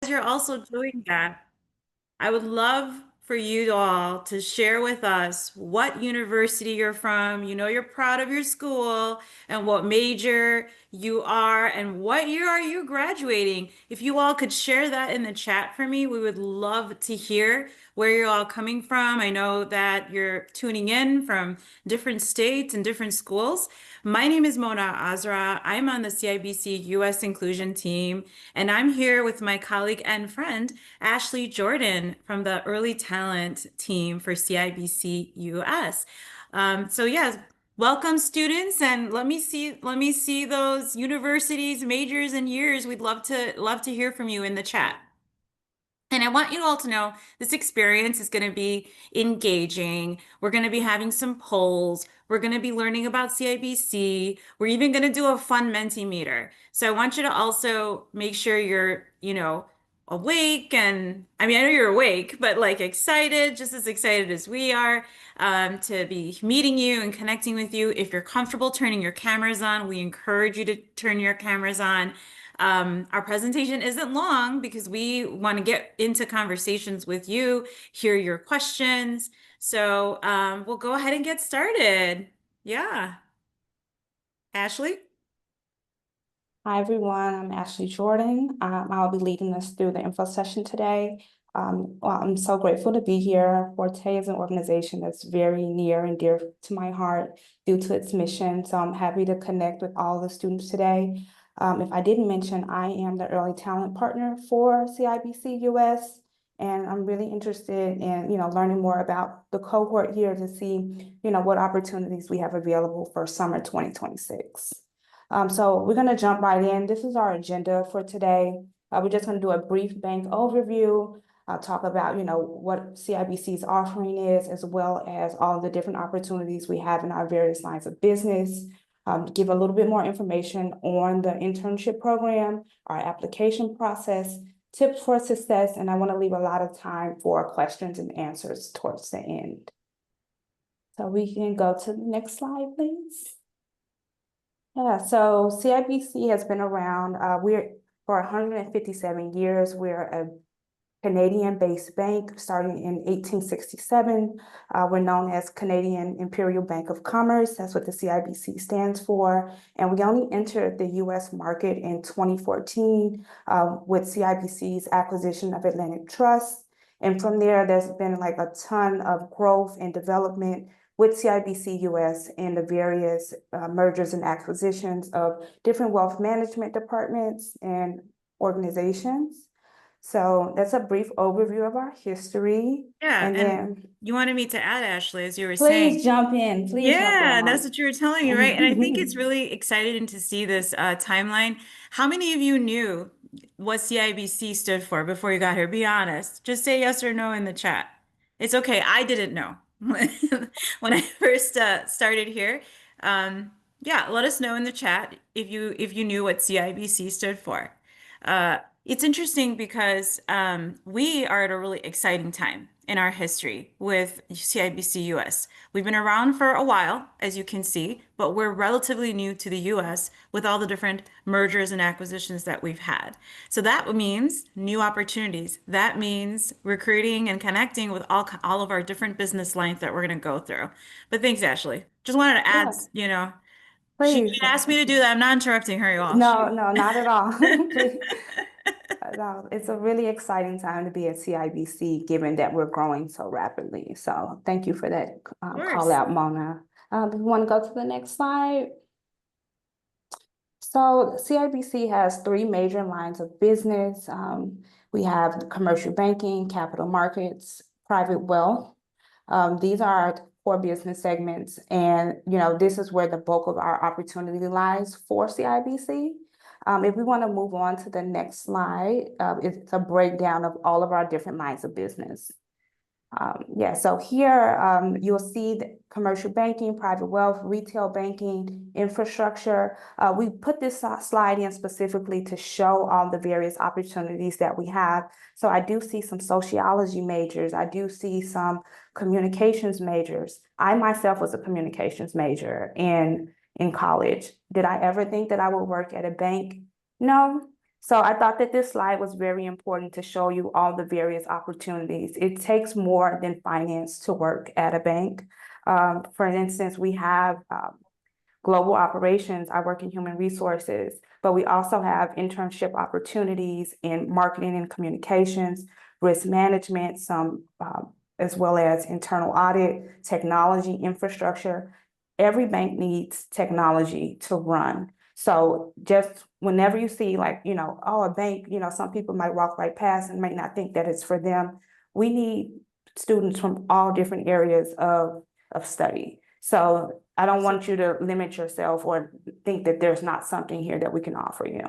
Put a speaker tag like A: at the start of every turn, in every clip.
A: You're also doing that, I would love for you all to share with us what university you're from. You know, you're proud of your school and what major you are and what year are you graduating. If you all could share that in the chat for me, we would love to hear where you're all coming from. I know that you're tuning in from different states and different schools. My name is Mona Azra. I'm on the CIBC US Inclusion team, and I'm here with my colleague and friend, Ashley Jordan from the Early Talent team for CIBC US. So yes, welcome students, and let me see those universities, majors, and years. We'd love to hear from you in the chat. And I want you all to know this experience is going to be engaging. We're going to be having some polls. We're going to be learning about CIBC. We're even going to do a fun Mentimeter. So I want you to also make sure you're, awake. And I mean, I know you're awake, but like excited, just as excited as we are, to be meeting you and connecting with you. If you're comfortable turning your cameras on, we encourage you to turn your cameras on. Our presentation isn't long because we want to get into conversations with you, hear your questions. So we'll go ahead and get started. Yeah. Ashley?
B: Hi, everyone. I'm Ashley Jordan. I'll be leading us through the info session today. Well, I'm so grateful to be here. Forte is an organization that's very near and dear to my heart due to its mission. So I'm happy to connect with all the students today. If I didn't mention, I am the early talent partner for CIBC US, and I'm really interested in, learning more about the cohort here to see, what opportunities we have available for summer 2026. So we're going to jump right in. This is our agenda for today. We're just going to do a brief bank overview, talk about, what CIBC's offering is, as well as all the different opportunities we have in our various lines of business, give a little bit more information on the internship program, our application process, tips for success, and I want to leave a lot of time for questions and answers towards the end. So we can go to the next slide, please. Yeah, so CIBC has been around, we're for 157 years. We're a Canadian-based bank starting in 1867. We're known as Canadian Imperial Bank of Commerce. That's what the CIBC stands for. And we only entered the US market in 2014 with CIBC's acquisition of Atlantic Trust. And from there, there's been like a ton of growth and development with CIBC US and the various mergers and acquisitions of different wealth management departments and organizations. So that's a brief overview of our history.
A: Yeah,
B: And
A: and
B: then
A: you wanted me to add, Ashley, as you were saying.
B: please jump in. Please jump
A: Yeah, that's
B: in.
A: what you were telling me, right? And I think it's really exciting to see this timeline. How many of you knew what CIBC stood for before you got here? Be honest. Just say yes or no in the chat. It's okay. I didn't know when I first started here. Yeah, let us know in the chat if you knew what CIBC stood for. It's interesting because we are at a really exciting time in our history with CIBC US. We've been around for a while, as you can see, but we're relatively new to the US with all the different mergers and acquisitions that we've had. So that means new opportunities. That means recruiting and connecting with all of our different business lines that we're going to go through. But thanks, Ashley. Just wanted to add,
B: Yeah,
A: she
B: please.
A: asked me to do that. I'm not interrupting her, you all.
B: No, no, not at all. Please. No, it's a really exciting time to be at CIBC, given that we're growing so rapidly. So thank you for that
A: Of
B: call
A: course.
B: out, Mona. If you want to go to the next slide. So CIBC has three major lines of business. We have commercial banking, capital markets, private wealth. These are our core business segments, and this is where the bulk of our opportunity lies for CIBC. If we want to move on to the next slide, it's a breakdown of all of our different lines of business. Yeah, so here you'll see the commercial banking, private wealth, retail banking, infrastructure. We put this slide in specifically to show all the various opportunities that we have. So I do see some sociology majors. I do see some communications majors. I myself was a communications major in college. Did I ever think that I would work at a bank? No. So I thought that this slide was very important to show you all the various opportunities. It takes more than finance to work at a bank. For instance, we have global operations. I work in human resources, but we also have internship opportunities in marketing and communications, risk management, some as well as internal audit, technology, infrastructure. Every bank needs technology to run. So just whenever you see like, oh, a bank, some people might walk right past and might not think that it's for them. We need students from all different areas of study. So I don't
A: So
B: want you to limit yourself or think that there's not something here that we can offer you.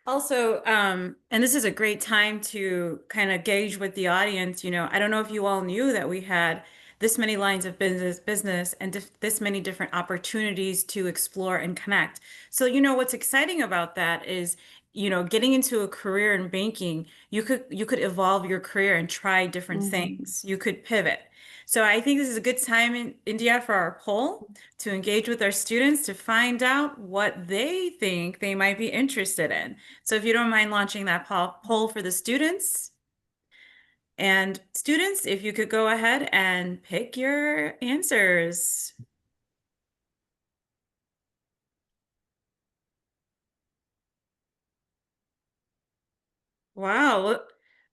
A: also, and this is a great time to kind of gauge with the audience. I don't know if you all knew that we had this many lines of business and this many different opportunities to explore and connect. So, what's exciting about that is, getting into a career in banking, you could evolve your career and try different
B: Mhm.
A: things. You could pivot. So I think this is a good time in India for our poll to engage with our students to find out what they think they might be interested in. So if you don't mind launching that poll for the students. And students, if you could go ahead and pick your answers. Wow,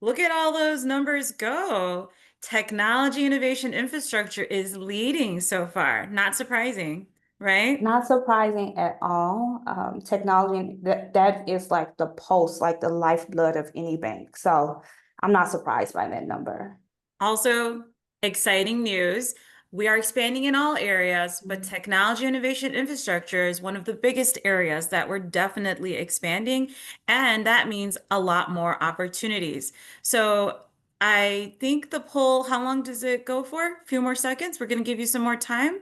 A: look at all those numbers go. Technology innovation infrastructure is leading so far. Not surprising, right?
B: Not surprising at all. Technology, that is like the pulse, like the lifeblood of any bank. So I'm not surprised by that number.
A: Also, exciting news. We are expanding in all areas, but technology innovation infrastructure is one of the biggest areas that we're definitely expanding. And that means a lot more opportunities. So I think the poll, how long does it go for? A few more seconds. We're going to give you some more time.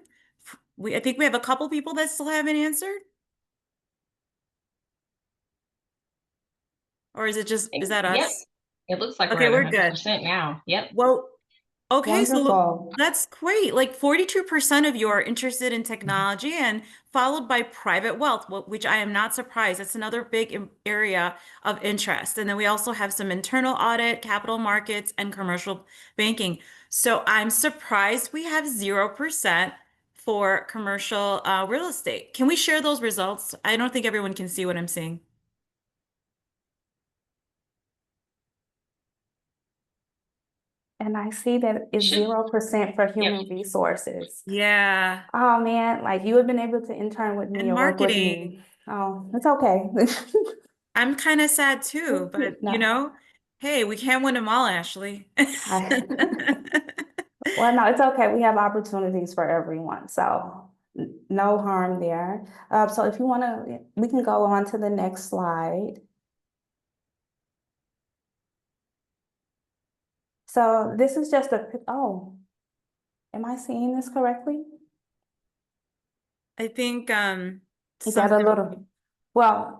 A: I think we have a couple people that still haven't answered. Or is that
C: Yep.
A: us?
C: It looks like we're
A: Okay,
C: at
A: we're good.
C: 100% now. Yep.
A: Well, okay, so
B: Wonderful.
A: that's great. Like 42% of you are interested in technology and followed by private wealth, which I am not surprised. That's another big area of interest. And then we also have some internal audit, capital markets, and commercial banking. So I'm surprised we have 0% for commercial real estate. Can we share those results? I don't think everyone can see what I'm seeing.
B: And I see that it's
C: Should,
B: 0% for
C: yep.
B: human resources.
A: Yeah,
B: Oh man, like you have been able to intern with me
A: and
B: or work with
A: marketing.
B: me. Oh, it's okay.
A: I'm kind of sad too, but
B: No,
A: hey, we can't win them all, Ashley.
B: I, well, no, it's okay. We have opportunities for everyone, so no harm there. So if you want to, we can go on to the next slide. So this is just oh, am I seeing this correctly?
A: I think
B: Is that a
A: something
B: little, well,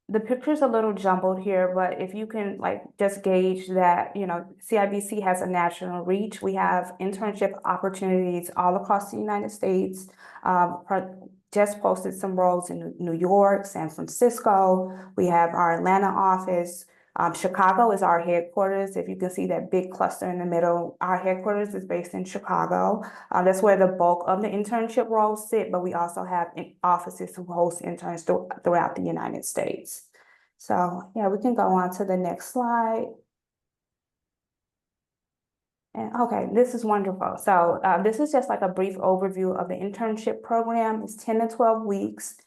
B: the picture's a little jumbled here, but if you can like just gauge that, CIBC has a national reach. We have internship opportunities all across the United States. Just posted some roles in New York, San Francisco. We have our Atlanta office. Chicago is our headquarters. If you can see that big cluster in the middle, our headquarters is based in Chicago. That's where the bulk of the internship roles sit, but we also have offices who host interns throughout the United States. So yeah, we can go on to the next slide. And okay, this is wonderful. So this is just like a brief overview of the internship program. It's 10 to 12 weeks.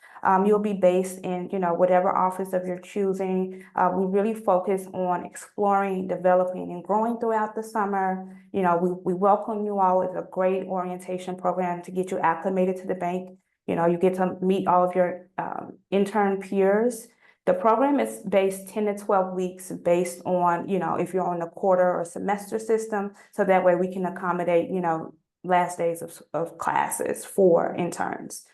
B: You'll be based in, whatever office of your choosing. We really focus on exploring, developing, and growing throughout the summer. We welcome you all with a great orientation program to get you acclimated to the bank. You get to meet all of your intern peers. The program is based 10 to 12 weeks based on, if you're on a quarter or semester system. So that way we can accommodate, last days of classes for interns.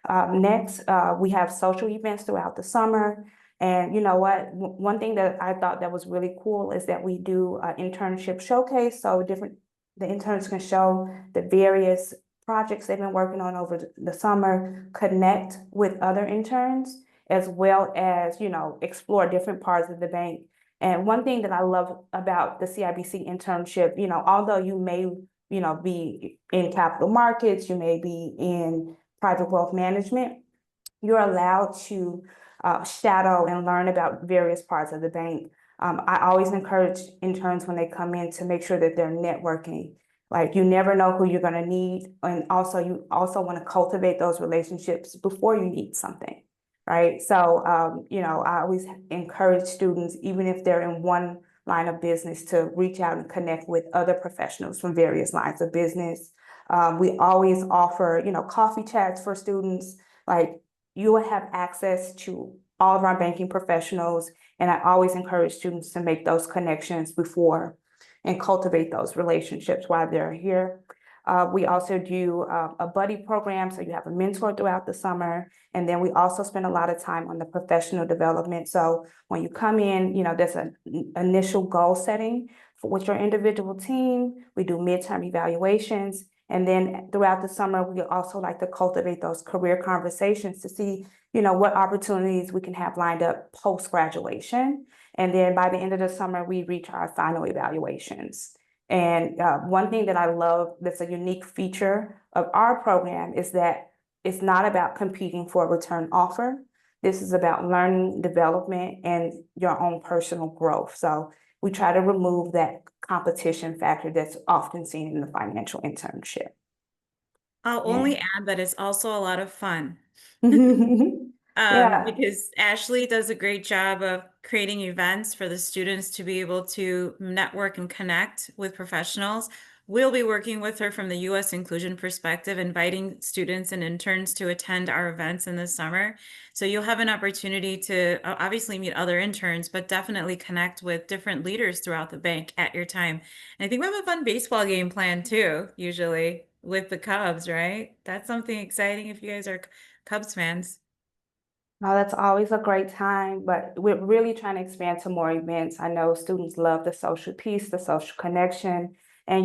B: Next, we have social events throughout the summer. And you know what? One thing that I thought that was really cool is that we do an internship showcase. So the interns can show the various projects they've been working on over the summer, connect with other interns. as well as, explore different parts of the bank. And one thing that I love about the CIBC internship, although you may, be in capital markets, you may be in private wealth management, you're allowed to shadow and learn about various parts of the bank. I always encourage interns when they come in to make sure that they're networking. Like you never know who you're going to need, and also you also want to cultivate those relationships before you need something, right? So, I always encourage students, even if they're in one line of business, to reach out and connect with other professionals from various lines of business. We always offer, coffee chats for students. Like you will have access to all of our banking professionals. And I always encourage students to make those connections before and cultivate those relationships while they're here. We also do a buddy program, so you have a mentor throughout the summer. And then we also spend a lot of time on the professional development. So when you come in, there's an initial goal setting with your individual team. We do midterm evaluations. And then throughout the summer, we also like to cultivate those career conversations to see, what opportunities we can have lined up post-graduation. And then by the end of the summer, we reach our final evaluations. And one thing that I love that's a unique feature of our program is that it's not about competing for a return offer. This is about learning, development, and your own personal growth. So we try to remove that competition factor that's often seen in the financial internship.
A: I'll
B: Yeah.
A: only add that it's also a lot of fun.
B: Yeah.
A: Because Ashley does a great job of creating events for the students to be able to network and connect with professionals. We'll be working with her from the U.S. inclusion perspective, inviting students and interns to attend our events in the summer. So you'll have an opportunity to obviously meet other interns, but definitely connect with different leaders throughout the bank at your time. And I think we have a fun baseball game planned too, usually with the Cubs, right? That's something exciting if you guys are Cubs fans.
B: Oh, that's always a great time, but we're really trying to expand to more events. I know students love the social piece, the social connection. And,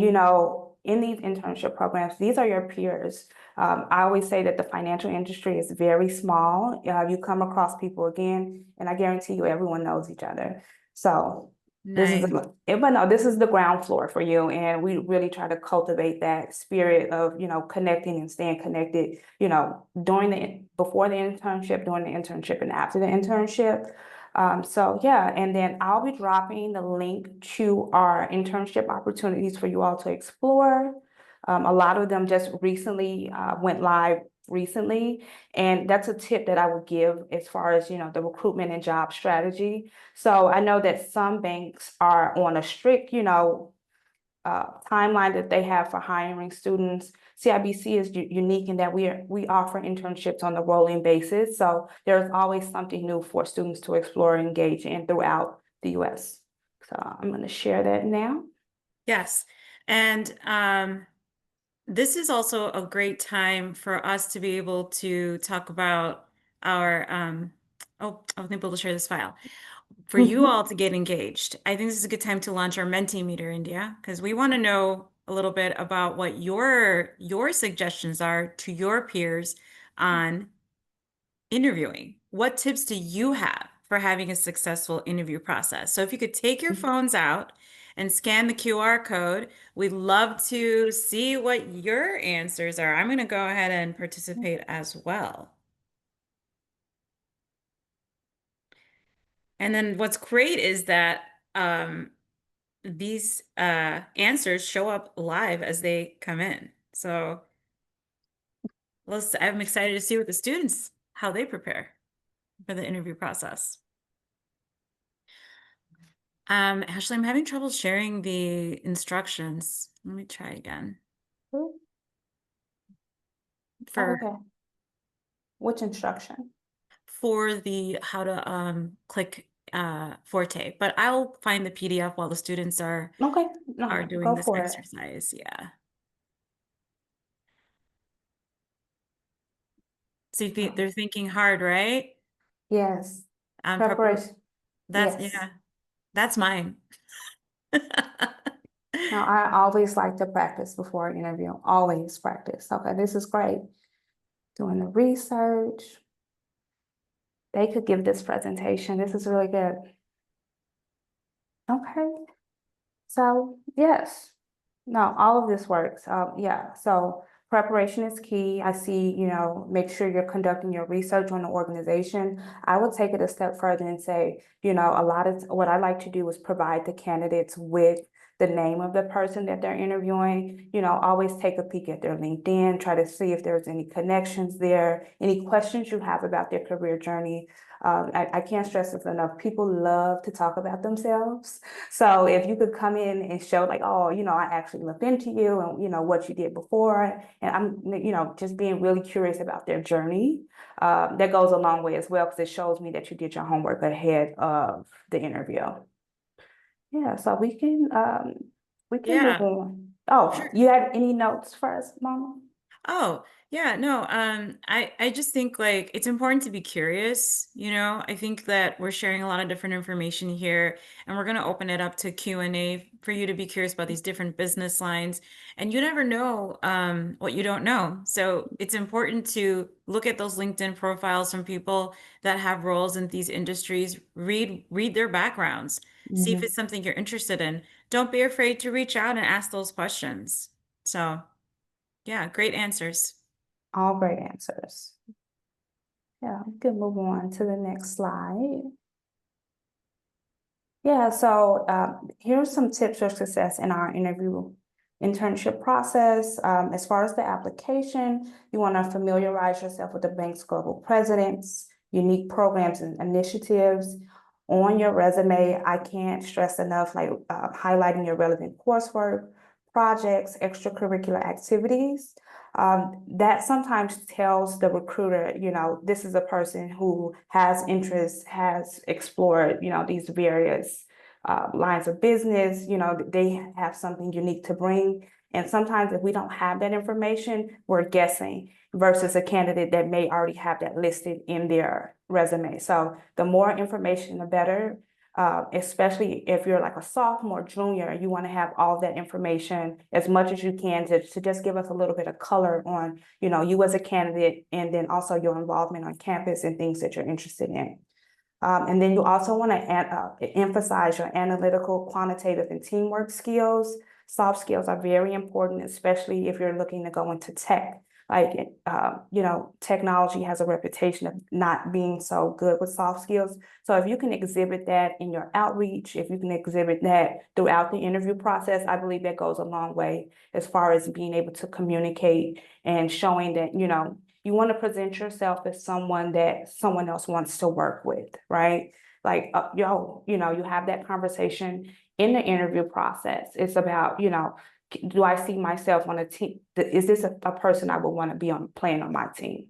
B: in these internship programs, these are your peers. I always say that the financial industry is very small. You come across people again, and I guarantee you everyone knows each other. So
A: Nice.
B: but no, this is the ground floor for you. And we really try to cultivate that spirit of, connecting and staying connected, before the internship, during the internship, and after the internship. So yeah, and then I'll be dropping the link to our internship opportunities for you all to explore. A lot of them just recently went live recently. And that's a tip that I would give as far as, the recruitment and job strategy. So I know that some banks are on a strict, timeline that they have for hiring students. CIBC is unique in that we offer internships on a rolling basis. So there's always something new for students to explore and engage in throughout the US. So I'm going to share that now.
A: Yes. And this is also a great time for us to be able to talk about our oh, I wasn't able to share this file. For you all to get engaged. I think this is a good time to launch our Mentimeter, India, because we want to know a little bit about what your suggestions are to your peers on interviewing. What tips do you have for having a successful interview process? So if you could take your phones out and scan the QR code, we'd love to see what your answers are. I'm going to go ahead and participate as well. And then what's great is that these answers show up live as they come in. So I'm excited to see what the students, how they prepare for the interview process. Ashley, I'm having trouble sharing the instructions. Let me try again.
B: Oh,
A: For
B: okay. Which instruction?
A: for the how to click Forte, but I'll find the PDF while the students
B: Okay,
A: are
B: no,
A: doing
B: go
A: this
B: for it.
A: exercise. Yeah. See,
B: Oh,
A: they're thinking hard, right?
B: yes,
A: Prepar
B: preparation.
A: that's
B: Yes.
A: yeah, that's mine.
B: Now, I always like to practice before an interview, always practice. Okay, this is great. Doing the research. they could give this presentation. This is really good. Okay. So yes, no, all of this works. Yeah, so preparation is key. I see, make sure you're conducting your research on the organization. I would take it a step further and say, a lot of what I like to do is provide the candidates with the name of the person that they're interviewing. Always take a peek at their LinkedIn, try to see if there's any connections there, any questions you have about their career journey. I can't stress this enough. People love to talk about themselves. So if you could come in and show like, oh, I actually looked into you and what you did before, and I'm, just being really curious about their journey, that goes a long way as well because it shows me that you did your homework ahead of the interview. Yeah, so we can move
A: Yeah,
B: on. Oh,
A: sure.
B: you have any notes for us, Mama?
A: Oh, yeah, no, I just think like it's important to be curious, you know. I think that we're sharing a lot of different information here, and we're going to open it up to Q&A for you to be curious about these different business lines. And you never know what you don't know. So it's important to look at those LinkedIn profiles from people that have roles in these industries, read their backgrounds, see if
B: Mhm.
A: it's something you're interested in. Don't be afraid to reach out and ask those questions. So. Yeah, great answers.
B: All great answers. Yeah, we can move on to the next slide. Yeah, so here's some tips for success in our internship process. As far as the application, you want to familiarize yourself with the bank's global presidents, unique programs and initiatives. On your resume, I can't stress enough, like highlighting your relevant coursework, projects, extracurricular activities. That sometimes tells the recruiter, this is a person who has interests, has explored, these various lines of business, they have something unique to bring. And sometimes if we don't have that information, we're guessing versus a candidate that may already have that listed in their resume. So the more information, the better. Especially if you're like a sophomore, junior, you want to have all that information as much as you can to just give us a little bit of color on, you as a candidate, and then also your involvement on campus and things that you're interested in. And then you also want to emphasize your analytical, quantitative, and teamwork skills. Soft skills are very important, especially if you're looking to go into tech. Like, technology has a reputation of not being so good with soft skills. So if you can exhibit that in your outreach, if you can exhibit that throughout the interview process, I believe that goes a long way as far as being able to communicate and showing that, you want to present yourself as someone that someone else wants to work with, right? Like, you have that conversation in the interview process. It's about, do I see myself on a team? Is this a person I would want to be on playing on my team?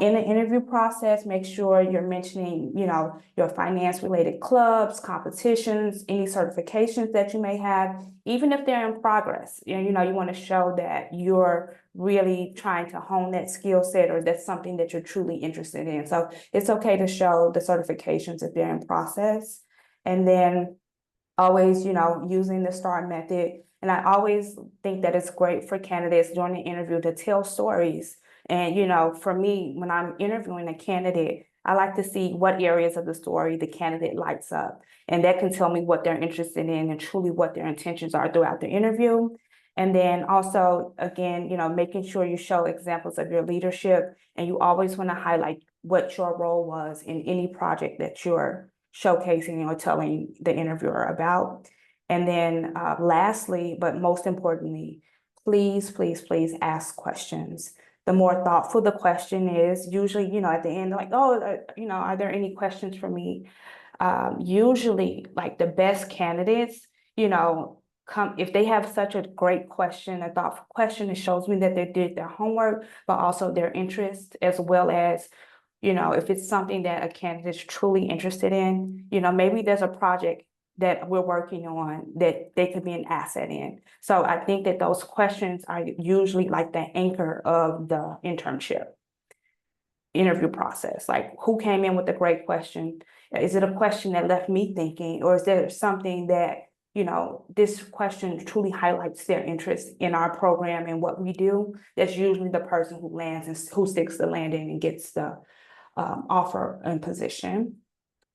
B: In the interview process, make sure you're mentioning, your finance related clubs, competitions, any certifications that you may have, even if they're in progress. You want to show that you're really trying to hone that skill set or that's something that you're truly interested in. So it's okay to show the certifications if they're in process. And then always, using the STAR method. And I always think that it's great for candidates during the interview to tell stories. And, for me, when I'm interviewing a candidate, I like to see what areas of the story the candidate lights up. And that can tell me what they're interested in and truly what their intentions are throughout the interview. And then also, again, making sure you show examples of your leadership, and you always want to highlight what your role was in any project that you're showcasing or telling the interviewer about. And then lastly, but most importantly, please, please, please ask questions. The more thoughtful the question is, usually, at the end, like, oh, are there any questions for me? Usually, like the best candidates, come if they have such a great question, a thoughtful question, it shows me that they did their homework, but also their interest, as well as if it's something that a candidate is truly interested in, maybe there's a project that we're working on that they could be an asset in. So I think that those questions are usually like the anchor of the internship interview process. Like, who came in with a great question? Is it a question that left me thinking, or is there something that, this question truly highlights their interest in our program and what we do? That's usually the person who lands and who sticks the landing and gets the offer and position.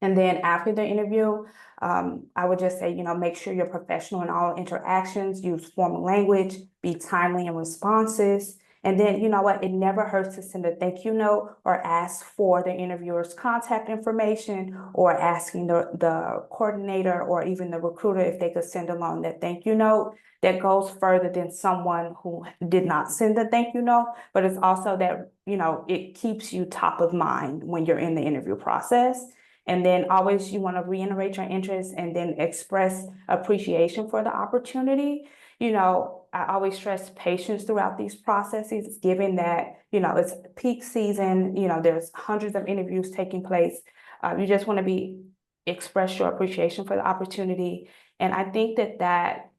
B: And then after the interview, I would just say, make sure you're professional in all interactions, use formal language, be timely in responses. And then, you know what, it never hurts to send a thank you note or ask for the interviewer's contact information or asking the coordinator or even the recruiter if they could send along that thank you note. That goes further than someone who did not send the thank you note, but it's also that, it keeps you top of mind when you're in the interview process. And then always you want to reiterate your interest and then express appreciation for the opportunity. I always stress patience throughout these processes, given that, it's peak season, there's hundreds of interviews taking place. You just want to express your appreciation for the opportunity. And I think that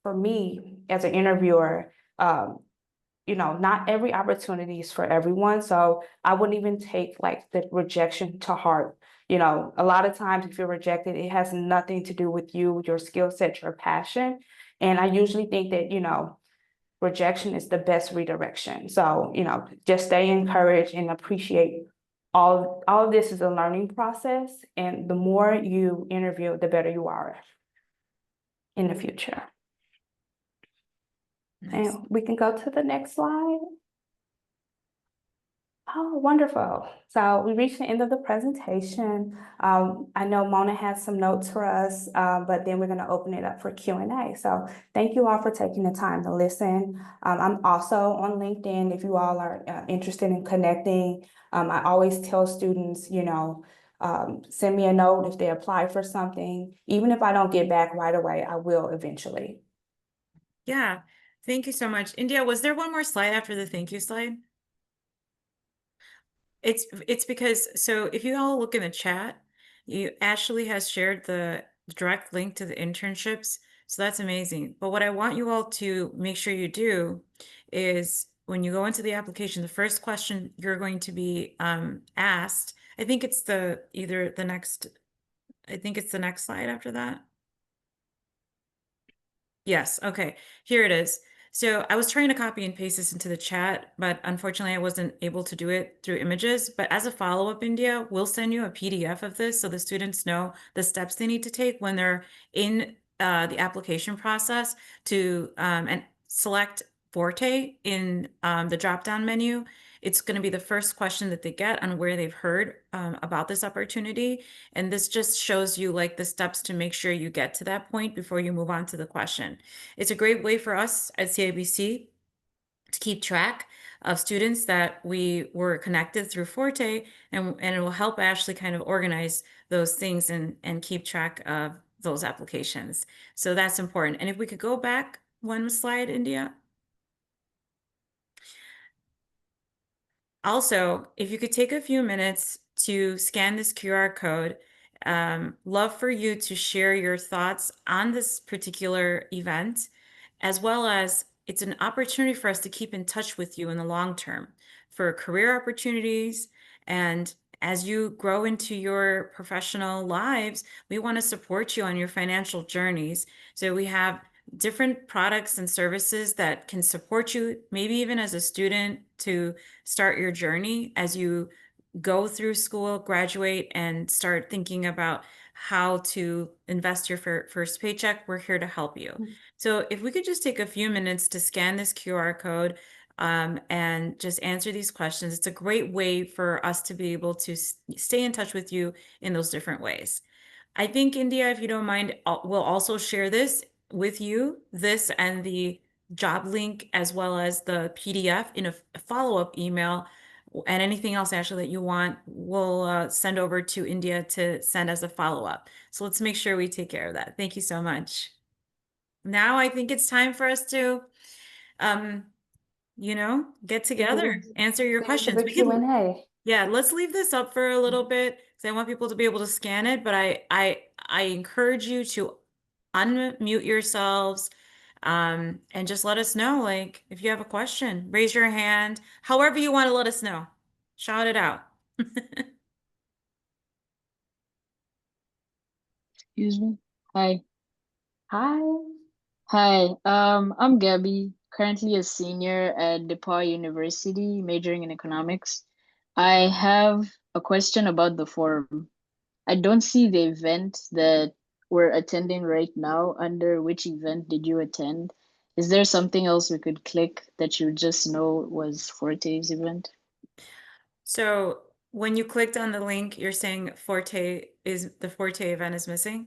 B: for me as an interviewer, not every opportunity is for everyone. So I wouldn't even take like the rejection to heart. A lot of times if you're rejected, it has nothing to do with you, your skill set, your passion. And I usually think that, rejection is the best redirection. So, just stay encouraged and appreciate all of this is a learning process. And the more you interview, the better you are in the future.
A: Nice.
B: And we can go to the next slide. Oh, wonderful. So we reached the end of the presentation. I know Mona has some notes for us, but then we're going to open it up for Q&A. So thank you all for taking the time to listen. I'm also on LinkedIn if you all are interested in connecting. I always tell students, send me a note if they apply for something. Even if I don't get back right away, I will eventually.
A: Yeah. Thank you so much. India, was there one more slide after the thank you slide? It's because, so if you all look in the chat, Ashley has shared the direct link to the internships. So that's amazing. But what I want you all to make sure you do is when you go into the application, the first question you're going to be asked, I think it's I think it's the next slide after that. Yes, okay. Here it is. So I was trying to copy and paste this into the chat, but unfortunately I wasn't able to do it through images. But as a follow-up, India, we'll send you a PDF of this so the students know the steps they need to take when they're in the application process to and select Forte in the drop-down menu. It's going to be the first question that they get on where they've heard about this opportunity. And this just shows you like the steps to make sure you get to that point before you move on to the question. It's a great way for us at CIBC to keep track of students that we were connected through Forte, and it will help Ashley kind of organize those things and keep track of those applications. So that's important. And if we could go back one slide, India. Also, if you could take a few minutes to scan this QR code, love for you to share your thoughts on this particular event, as well as it's an opportunity for us to keep in touch with you in the long term for career opportunities. And as you grow into your professional lives, we want to support you on your financial journeys. So we have different products and services that can support you, maybe even as a student, to start your journey as you go through school, graduate, and start thinking about how to invest your first paycheck. We're here to help you. So if we could just take a few minutes to scan this QR code and just answer these questions, it's a great way for us to be able to stay in touch with you in those different ways. I think, India, if you don't mind, we'll also share this with you, this and the job link, as well as the PDF in a follow-up email, and anything else actually that you want, we'll send over to India to send as a follow-up. So let's make sure we take care of that. Thank you so much. Now I think it's time for us to, um, get together, answer your
B: Ready for
A: questions.
B: the Q&A.
A: Yeah, let's leave this up for a little bit because I want people to be able to scan it, but I encourage you to unmute yourselves and just let us know, like, if you have a question, raise your hand, however you want to let us know. Shout it out.
C: Excuse me. Hi.
B: Hi.
C: Hi. I'm Gabby, currently a senior at DePaul University, majoring in economics. I have a question about the forum. I don't see the event that we're attending right now. Under which event did you attend? Is there something else we could click that you just know was Forte's event?
A: So when you clicked on the link, you're saying the Forte event is missing?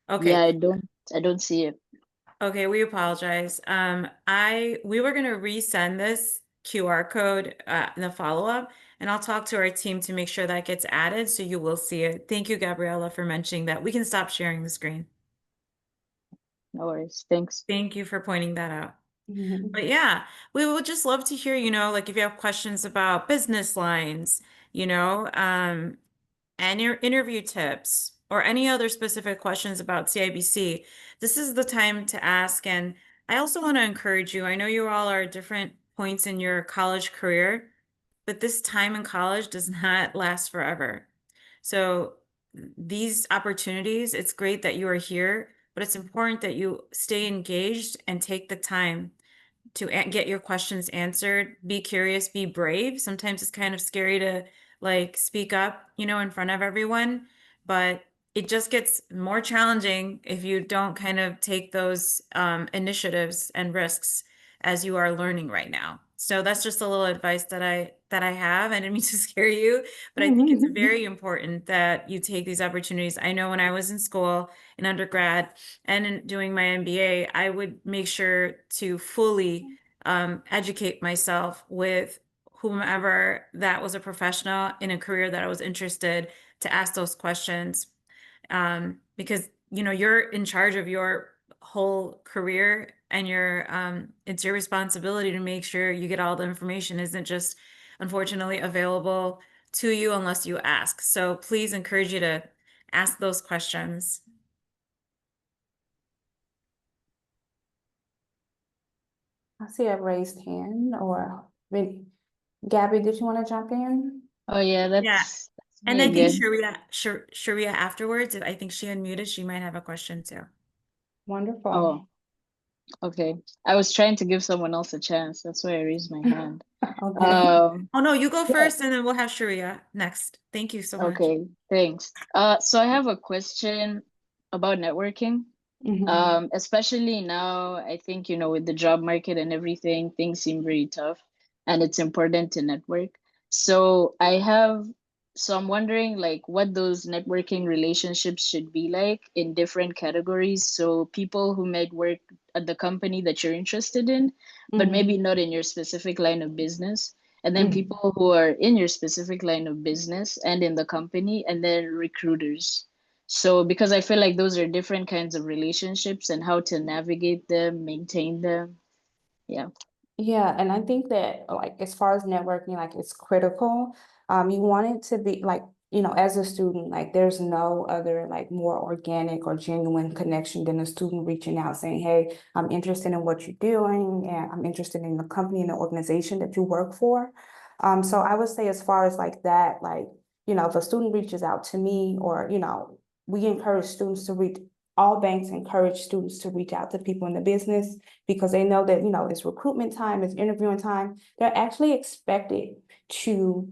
A: Okay.
C: Yeah, I don't see it.
A: Okay, we apologize. We were gonna resend this QR code in the follow-up, and I'll talk to our team to make sure that gets added, so you will see it. Thank you, Gabriella, for mentioning that. We can stop sharing the screen.
C: No worries. Thanks.
A: Thank you for pointing that out.
B: Mhm.
A: But yeah, we would just love to hear, like if you have questions about business lines, you know, and your interview tips or any other specific questions about CIBC, this is the time to ask. And I also want to encourage you. I know you all are at different points in your college career, but this time in college does not last forever. So these opportunities, it's great that you are here, but it's important that you stay engaged and take the time to get your questions answered. Be curious, be brave. Sometimes it's kind of scary to like speak up, in front of everyone, but it just gets more challenging if you don't kind of take those initiatives and risks as you are learning right now. So that's just a little advice that I have. I didn't mean to scare you, but I think it's very important that you take these opportunities. I know when I was in school in undergrad and in doing my MBA, I would make sure to fully educate myself with whomever that was a professional in a career that I was interested to ask those questions. Because you're in charge of your whole career and it's your responsibility to make sure you get all the information isn't just unfortunately available to you unless you ask. So please encourage you to ask those questions.
B: I see a raised hand or maybe Gabby, did you want to jump in?
C: Oh yeah,
A: Yeah.
C: that's
A: And
C: me
A: I think
C: again.
A: Sharia afterwards, I think she unmuted, she might have a question too.
B: Wonderful.
C: Oh, okay. I was trying to give someone else a chance. That's why I raised my hand.
B: Okay.
C: Um,
A: Oh no, you go
C: yeah,
A: first and then we'll have Sharia next. Thank you so much.
C: okay, thanks. So I have a question about networking.
B: Mhm.
C: Especially now, I think, with the job market and everything, things seem very tough and it's important to network. So I'm wondering like what those networking relationships should be like in different categories. So people who might work at the company that you're interested in, but maybe
B: Mhm.
C: not in your specific line of business. And then
B: Mhm.
C: people who are in your specific line of business and in the company, and then recruiters. So, because I feel like those are different kinds of relationships and how to navigate them, maintain them. Yeah.
B: Yeah, and I think that like as far as networking, like it's critical. You want it to be like, as a student, like there's no other like more organic or genuine connection than a student reaching out saying, hey, I'm interested in what you're doing and I'm interested in the company and the organization that you work for. So I would say as far as like that, like, if a student reaches out to me or, we encourage students to reach, all banks encourage students to reach out to people in the business because they know that, it's recruitment time, it's interviewing time. They're actually expected to,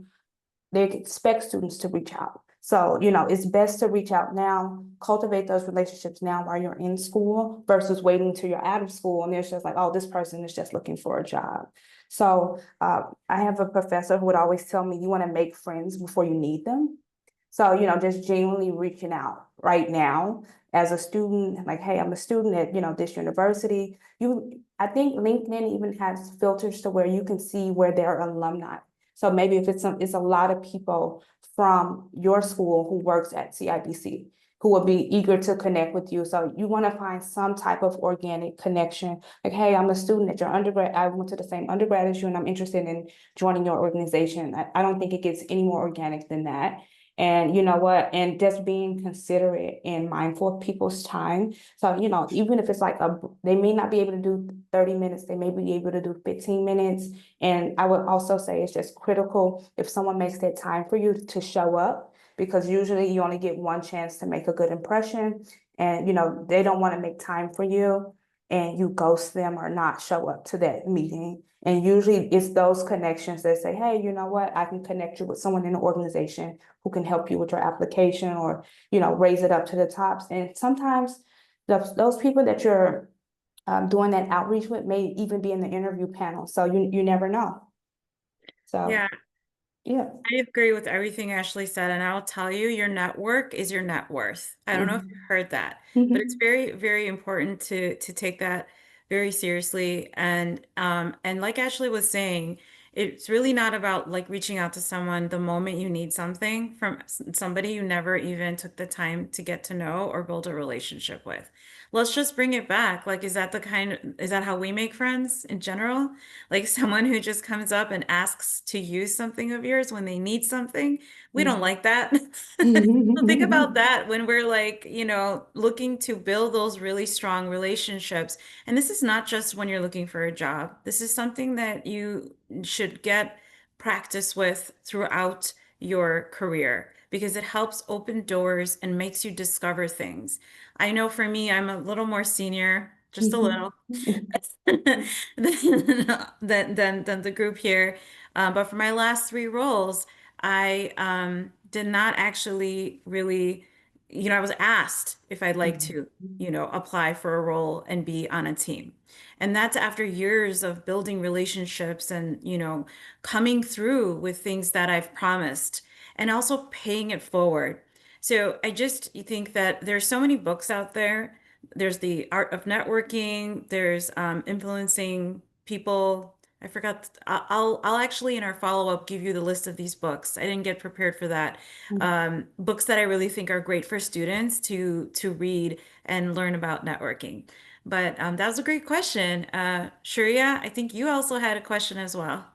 B: they expect students to reach out. So, it's best to reach out now, cultivate those relationships now while you're in school versus waiting until you're out of school and there's just like, oh, this person is just looking for a job. So I have a professor who would always tell me, you want to make friends before you need them. So, just genuinely reaching out right now as a student, like, hey, I'm a student at, this university. I think LinkedIn even has filters to where you can see where there are alumni. So maybe if it's a lot of people from your school who works at CIBC who will be eager to connect with you. So you want to find some type of organic connection. Like, hey, I'm a student at your undergrad. I went to the same undergrad as you and I'm interested in joining your organization. I don't think it gets any more organic than that. And you know what? And just being considerate and mindful of people's time. So, even if it's like they may not be able to do 30 minutes, they may be able to do 15 minutes. And I would also say it's just critical if someone makes that time for you to show up, because usually you only get one chance to make a good impression. And, they don't want to make time for you. and you ghost them or not show up to that meeting. And usually it's those connections that say, hey, you know what, I can connect you with someone in the organization who can help you with your application or, raise it up to the tops. And sometimes those people that you're doing that outreach with may even be in the interview panel. So you never know. So
A: Yeah,
B: yeah.
A: I agree with everything Ashley said, and I'll tell you, your network is your net worth. I don't know if you
B: Mhm.
A: heard that, but it's
B: Mhm.
A: very, very important to take that very seriously. And like Ashley was saying, it's really not about like reaching out to someone the moment you need something from somebody you never even took the time to get to know or build a relationship with. Let's just bring it back. Like, is that how we make friends in general? Like someone who just comes up and asks to use something of yours when they need something. We don't like that. So think about
B: Mhm.
A: that when we're like, looking to build those really strong relationships. And this is not just when you're looking for a job. This is something that you should get practice with throughout your career because it helps open doors and makes you discover things. I know for me, I'm a little more senior, just a little than than the group here. But for my last three roles, I did not actually really, I was asked if I'd like to, apply for a role and be on a team. And that's after years of building relationships and, coming through with things that I've promised and also paying it forward. So I just think that there's so many books out there. There's the art of networking. There's influencing people. I forgot. I'll actually in our follow up give you the list of these books. I didn't get prepared for that. Books that I really think are great for students to read and learn about networking. But that was a great question. Sharia, I think you also had a question as well.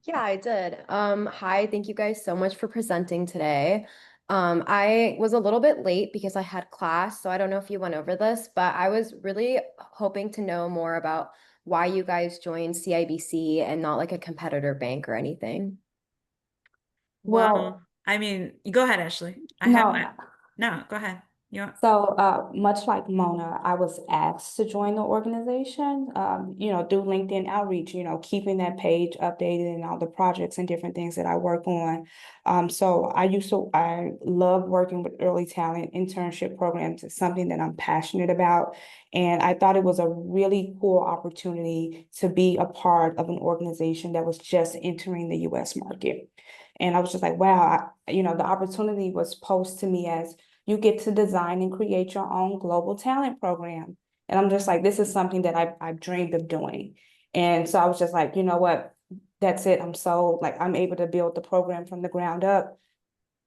D: Yeah, I did. Hi, thank you guys so much for presenting today. I was a little bit late because I had class, so I don't know if you went over this, but I was really hoping to know more about why you guys joined CIBC and not like a competitor bank or anything.
A: Well,
B: Well,
A: I mean, go ahead, Ashley.
B: no.
A: No, go ahead. You want,
B: So, much like Mona, I was asked to join the organization, do LinkedIn outreach, keeping that page updated and all the projects and different things that I work on. So I love working with early talent internship programs. It's something that I'm passionate about. And I thought it was a really cool opportunity to be a part of an organization that was just entering the US market. And I was just like, wow, the opportunity was posed to me as you get to design and create your own global talent program. And I'm just like, this is something that I've dreamed of doing. And so I was just like, you know what? That's it. I'm able to build the program from the ground up.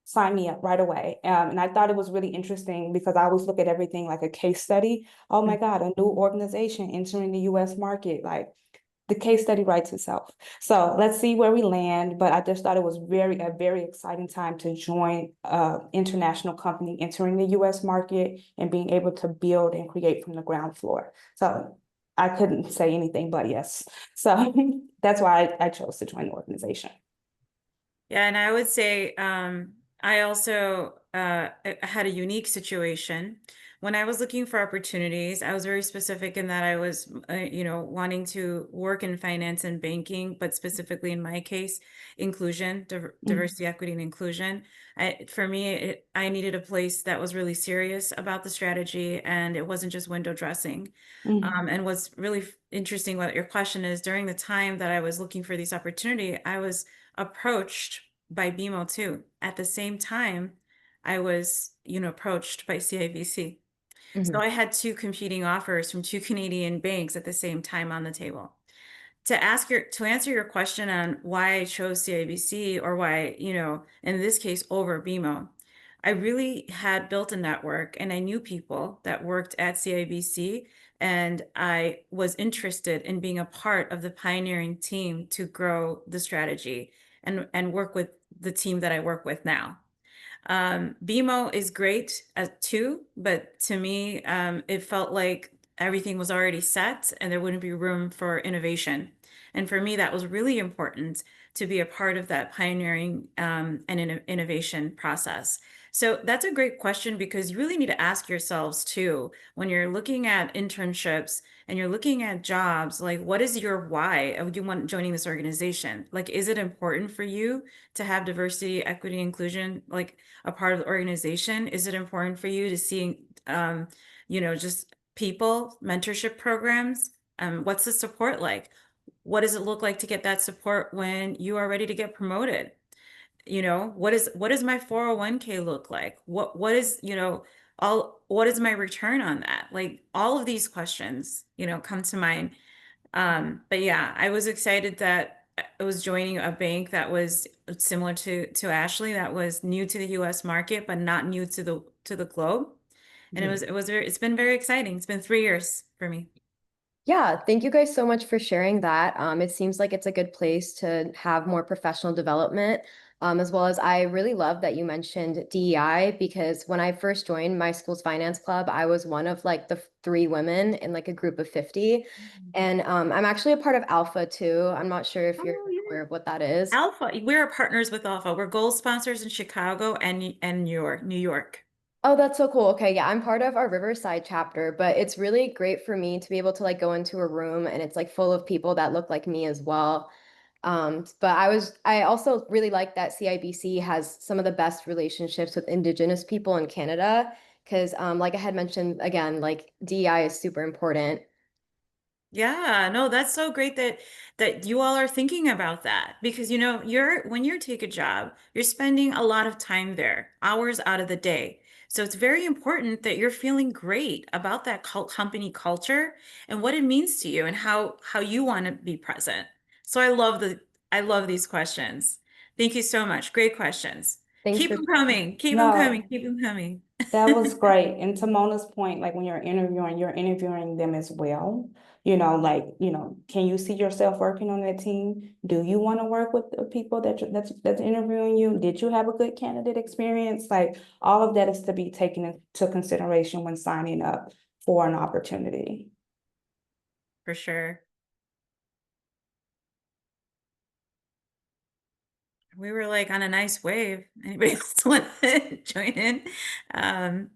B: Sign me up right away. And I thought it was really interesting because I always look at everything like a case study. Oh my God, a new organization entering the US market. Like the case study writes itself. So let's see where we land. But I just thought it was a very exciting time to join an international company entering the US market and being able to build and create from the ground floor. So I couldn't say anything but yes. So that's why I chose to join the organization.
A: yeah, and I would say I also I had a unique situation. When I was looking for opportunities, I was very specific in that I was, wanting to work in finance and banking, but specifically in my case, inclusion, diversity, equity, and inclusion. For me, I needed a place that was really serious about the strategy, and it wasn't just window dressing.
B: Mhm.
A: And what's really interesting, what your question is, during the time that I was looking for this opportunity, I was approached by BMO too. At the same time, I was, approached by CIBC. So
D: Mhm.
A: I had two competing offers from two Canadian banks at the same time on the table. To answer your question on why I chose CIBC or why, in this case over BMO, I really had built a network and I knew people that worked at CIBC and I was interested in being a part of the pioneering team to grow the strategy and work with the team that I work with now. BMO is great at too, but to me, it felt like everything was already set and there wouldn't be room for innovation. And for me, that was really important to be a part of that pioneering and innovation process. So that's a great question because you really need to ask yourselves too, when you're looking at internships and you're looking at jobs, like what is your why of you want joining this organization? Like, is it important for you to have diversity, equity, inclusion, like a part of the organization? Is it important for you to see, just people, mentorship programs? What's the support like? What does it look like to get that support when you are ready to get promoted? What does my 401k look like? What is, what is my return on that? Like all of these questions, come to mind. But yeah, I was excited that I was joining a bank that was similar to Ashley, that was new to the US market, but not new to the globe. And it's been very exciting. It's been 3 years for me.
D: Yeah, thank you guys so much for sharing that. It seems like it's a good place to have more professional development, as well as I really love that you mentioned DEI because when I first joined my school's finance club, I was one of like the 3 women in like a group of 50. And I'm actually a part of Alpha too. I'm not sure if you're
A: Oh, yeah.
D: aware of what that is.
A: Alpha, we're partners with Alpha. We're gold sponsors in Chicago and New York, New York.
D: Oh, that's so cool. Okay, yeah, I'm part of our Riverside chapter, but it's really great for me to be able to like go into a room and it's like full of people that look like me as well. But I also really like that CIBC has some of the best relationships with Indigenous people in Canada, because like I had mentioned again, like DEI is super important.
A: Yeah, no, that's so great that you all are thinking about that because when you take a job, you're spending a lot of time there, hours out of the day. So it's very important that you're feeling great about that company culture and what it means to you and how you want to be present. So I love these questions. Thank you so much. Great questions.
D: Thanks
A: Keep
D: for
A: them coming. Keep them coming.
B: No,
A: Keep them coming.
B: that was great. And to Mona's point, like when you're interviewing them as well. Like, can you see yourself working on that team? Do you want to work with the people that's interviewing you? Did you have a good candidate experience? Like all of that is to be taken into consideration when signing up for an opportunity.
A: For sure. We were like on a nice wave. Anybody else want to join in? Um,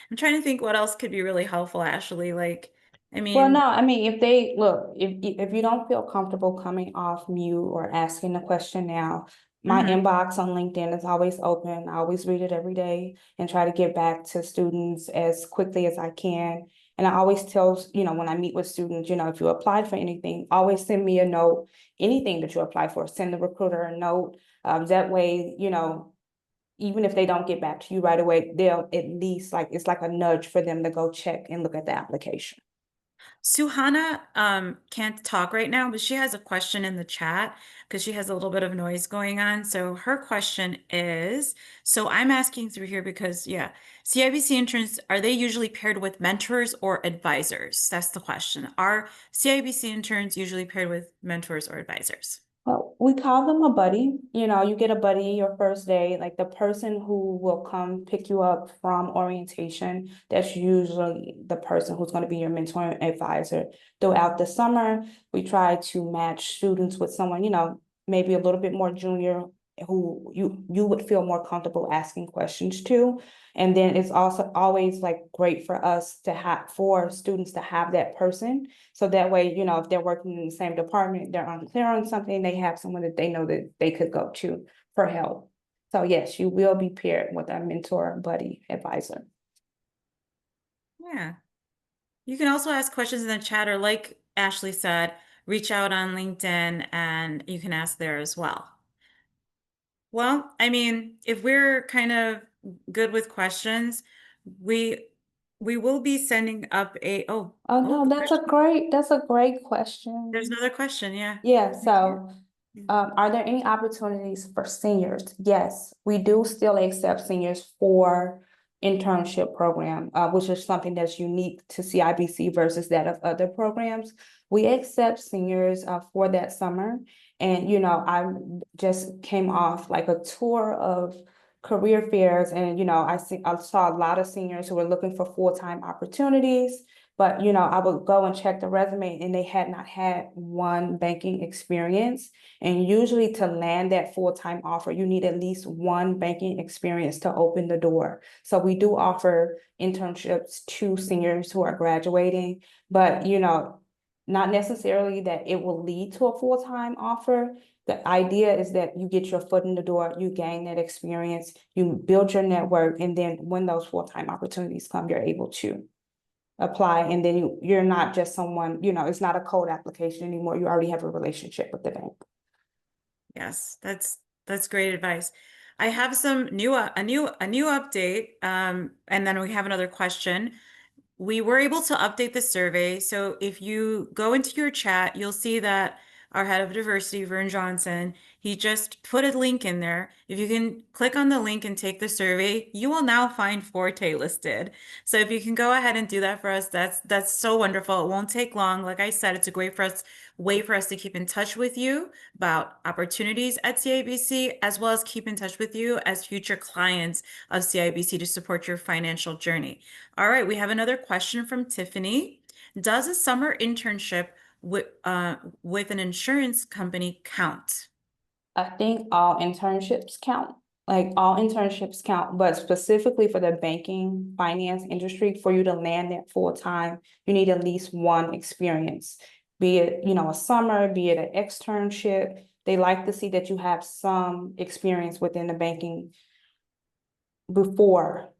A: I'm trying to think what else could be really helpful, Ashley. Like, I
B: Well,
A: mean,
B: no, I mean, if they look, if you don't feel comfortable coming off mute or asking the question now, my
A: mhm.
B: inbox on LinkedIn is always open. I always read it every day and try to get back to students as quickly as I can. And I always tell, when I meet with students, if you applied for anything, always send me a note, anything that you apply for, send the recruiter a note. That way, even if they don't get back to you right away, they'll at least it's like a nudge for them to go check and look at the application.
A: Suhana can't talk right now, but she has a question in the chat because she has a little bit of noise going on. So her question is, so I'm asking through here because yeah, CIBC interns, are they usually paired with mentors or advisors? That's the question. Are CIBC interns usually paired with mentors or advisors?
B: Well, we call them a buddy. You get a buddy your first day, like the person who will come pick you up from orientation. That's usually the person who's going to be your mentor and advisor. Throughout the summer, we try to match students with someone, maybe a little bit more junior who you would feel more comfortable asking questions to. And then it's also always like great for us to have for students to have that person so that way, if they're working in the same department, they're unclear on something, they have someone that they know that they could go to for help. So yes, you will be paired with a mentor, buddy, advisor.
A: Yeah. You can also ask questions in the chat or like Ashley said, reach out on LinkedIn and you can ask there as well. Well, I mean, if we're kind of good with questions, we we will be sending up
B: Oh no, that's a great
A: there's
B: question.
A: another question, yeah.
B: Yeah, so are there any opportunities for seniors? Yes, we do still accept seniors for internship program, which is something that's unique to CIBC versus that of other programs. We accept seniors for that summer. And, I just came off like a tour of career fairs and, I saw a lot of seniors who were looking for full-time opportunities. But, I would go and check the resume and they had not had one banking experience. And usually to land that full-time offer, you need at least one banking experience to open the door. So we do offer internships to seniors who are graduating, but, not necessarily that it will lead to a full-time offer. The idea is that you get your foot in the door, you gain that experience, you build your network, and then when those full-time opportunities come, you're able to apply. And then you're not just someone, it's not a cold application anymore. You already have a relationship with the bank.
A: Yes, that's great advice. I have some a new update, and then we have another question. We were able to update the survey. So if you go into your chat, you'll see that our head of diversity, Vern Johnson, he just put a link in there. If you can click on the link and take the survey, you will now find Forte listed. So if you can go ahead and do that for us, that's so wonderful. It won't take long. Like I said, it's a great way for us to keep in touch with you about opportunities at CIBC, as well as keep in touch with you as future clients of CIBC to support your financial journey. All right, we have another question from Tiffany. Does a summer internship with an insurance company count?
B: I think all internships count. Like all internships count, but specifically for the banking finance industry, for you to land that full time, you need at least one experience. Be it, a summer, be it an externship. They like to see that you have some experience within the banking before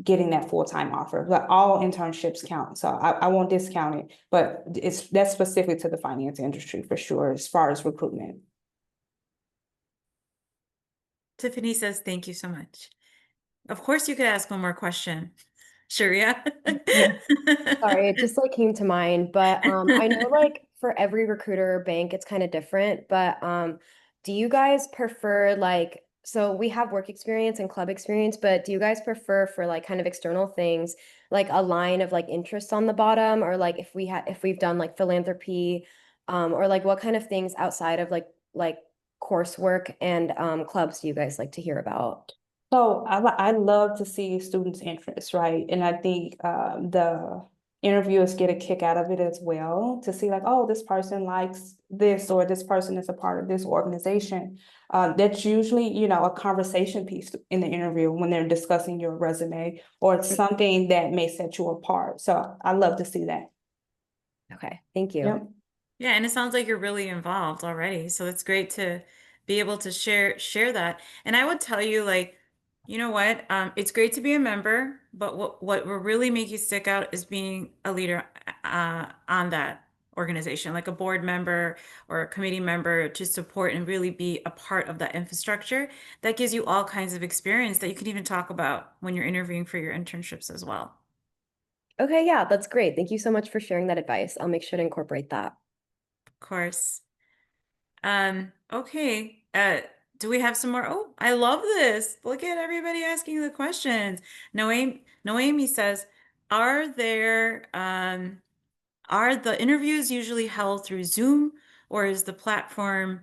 B: getting that full-time offer. But all internships count. So I won't discount it, but that's specific to the finance industry for sure, as far as recruitment.
A: Tiffany says, thank you so much. Of course, you could ask one more question. Sharia?
D: Yeah. Sorry, it just like came to mind, but I know like for every recruiter or bank it's kind of different, but do you guys prefer like so we have work experience and club experience, but do you guys prefer for like kind of external things like a line of like interest on the bottom, or like if we've done like philanthropy, or like what kind of things outside of like coursework and clubs do you guys like to hear about?
B: So I love to see students' interest, right? And I think the interviewers get a kick out of it as well, to see like, oh, this person likes this, or this person is a part of this organization. That's usually, a conversation piece in the interview when they're discussing your resume, or it's something that may set you apart. So I love to see that.
D: Okay, thank you.
B: Yep.
A: Yeah, and it sounds like you're really involved already. So it's great to be able to share that. And I would tell you, like, you know what? It's great to be a member, but what will really make you stick out is being a leader on that organization, like a board member or a committee member, to support and really be a part of that infrastructure. That gives you all kinds of experience that you can even talk about when you're interviewing for your internships as well.
D: Okay, yeah, that's great. Thank you so much for sharing that advice. I'll make sure to incorporate that.
A: Of course. Okay. Do we have some more? Oh, I love this. Look at everybody asking the questions. Noemi says, are are the interviews usually held through Zoom, or is the platform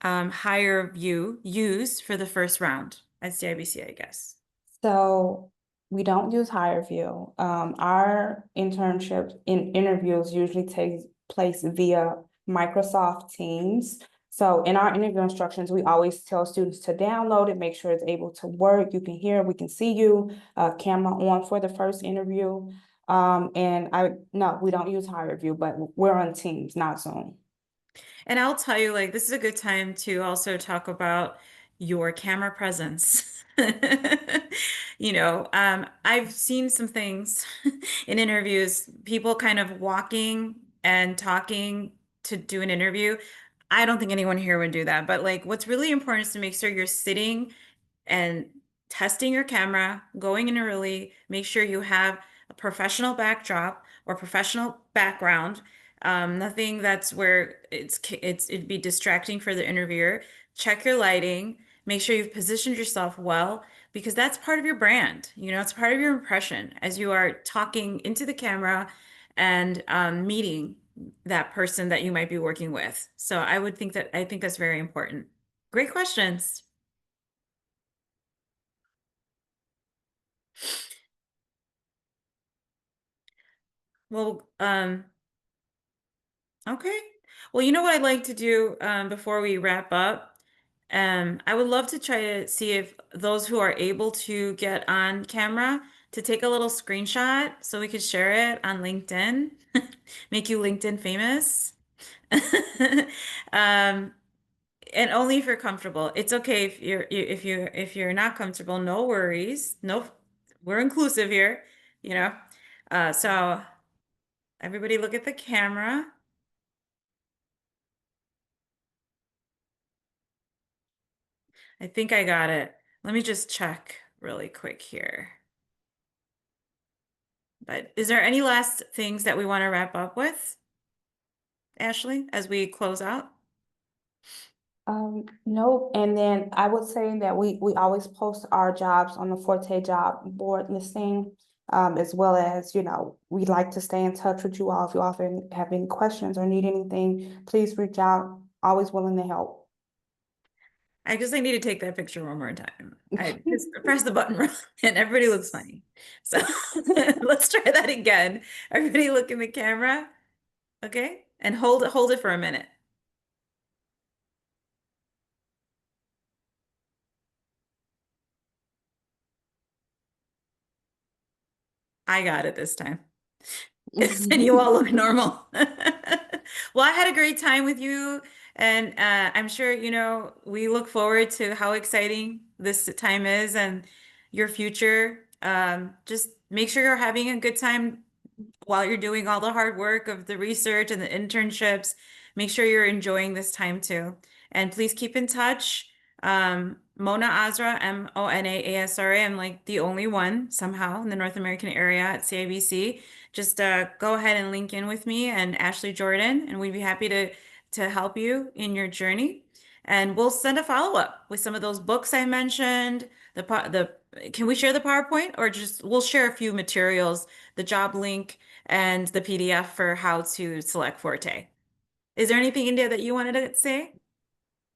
A: higher view used for the first round at CIBC, I guess?
B: So we don't use HireVue. Our internships in interviews usually take place via Microsoft Teams. So in our interview instructions, we always tell students to download it, make sure it's able to work. You can hear, we can see you, camera on for the first interview. No, we don't use HireVue, but we're on Teams, not Zoom.
A: And I'll tell you, like, this is a good time to also talk about your camera presence. I've seen some things in interviews, people kind of walking and talking to do an interview. I don't think anyone here would do that, but like, what's really important is to make sure you're sitting and testing your camera, going in early, make sure you have a professional backdrop or professional background. Nothing that's where it'd be distracting for the interviewer. Check your lighting, make sure you've positioned yourself well, because that's part of your brand. It's part of your impression as you are talking into the camera and meeting that person that you might be working with. So I think that's very important. Great questions. Well, okay. Well, you know what I'd like to do before we wrap up? I would love to try to see if those who are able to get on camera to take a little screenshot so we could share it on LinkedIn, make you LinkedIn famous. Um, and only if you're comfortable. It's okay if you're not comfortable, no worries. No, we're inclusive here, you know. So everybody look at the camera. I think I got it. Let me just check really quick here. But is there any last things that we want to wrap up with, Ashley, as we close out?
B: No, and then I would say that we always post our jobs on the Forte job board listing. As well as, we like to stay in touch with you all. If you often have any questions or need anything, please reach out. Always willing to help.
A: I guess I need to take that picture one more time. I just press the button wrong and everybody looks funny. So let's try that again. Everybody look in the camera. Okay? And hold it for a minute. I got it this time. And you all look normal. Well, I had a great time with you, and I'm sure, we look forward to how exciting this time is and your future. Just make sure you're having a good time while you're doing all the hard work of the research and the internships. Make sure you're enjoying this time too. And please keep in touch. Mona Azra, Mona Asra. I'm like the only one somehow in the North American area at CIBC. Just go ahead and link in with me and Ashley Jordan, and we'd be happy to help you in your journey. And we'll send a follow-up with some of those books I mentioned. Can we share the PowerPoint, or just we'll share a few materials, the job link and the PDF for how to select Forte. Is there anything, India, that you wanted to say?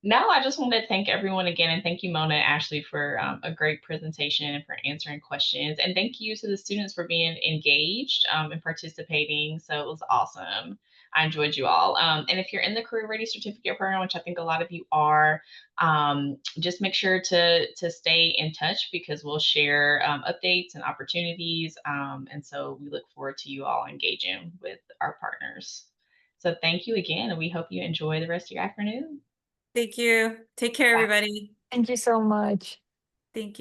E: No, I just wanted to thank everyone again, and thank you, Mona and Ashley, for a great presentation and for answering questions. And thank you to the students for being engaged and participating. So it was awesome. I enjoyed you all. And if you're in the Career Ready Certificate Program, which I think a lot of you are, just make sure to stay in touch, because we'll share updates and opportunities. And so we look forward to you all engaging with our partners. So thank you again, and we hope you enjoy the rest of your afternoon.
A: Thank you. Take care,
E: Bye.
A: everybody.
F: Thank you so much.
A: Thank you.